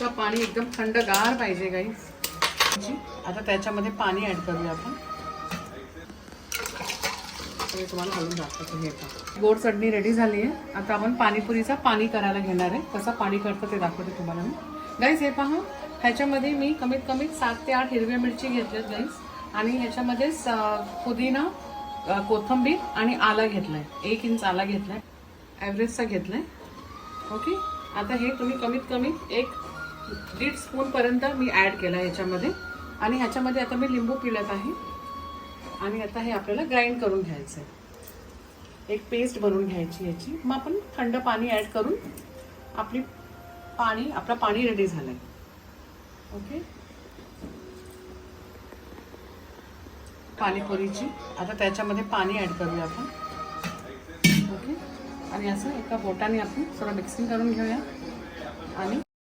पाणी एकदम थंडगार पाहिजे गाईस। आता त्याच्यामध्ये पाणी ऍड करूया आपण। तुम्हाला घालून दाखवतो। हे पहा, गोड चटणी रेडी झाली आहे। आता आपण पाणीपुरीचा पाणी करायला घेणार आहे। कसं पाणी करतो ते दाखवते तुम्हाला मी गाईस। हे पहा, ह्याच्यामध्ये मी कमीत कमी 7 ते 8 हिरव्या मिरची घेतल्यात गाईस, आणि ह्याच्यामध्ये पुदिना, कोथिंबीर आणि आला घेतलाय। 1 इंच आला घेतलाय, ॲव्हरेजचा घेतलाय। ओके, आता हे तुम्ही कमीत कमी 1-1.5 स्पून पर्यंत मी ऍड केला ह्याच्यामध्ये, आणि ह्याच्यामध्ये आता मी लिंबू पिळत आहे, आणि आता हे आपल्याला ग्राइंड करून घ्यायचं आहे। एक पेस्ट बनवून घ्यायची याची। मग आपण थंड पाणी ऍड करून आपला पाणी रेडी झालंय। ओके, पाणीपुरीची आता त्याच्यामध्ये पाणी ऍड करूया आपण। ओके, आणि असं एका बोटाने आपण थोडं मिक्सिंग करून घेऊया, आणि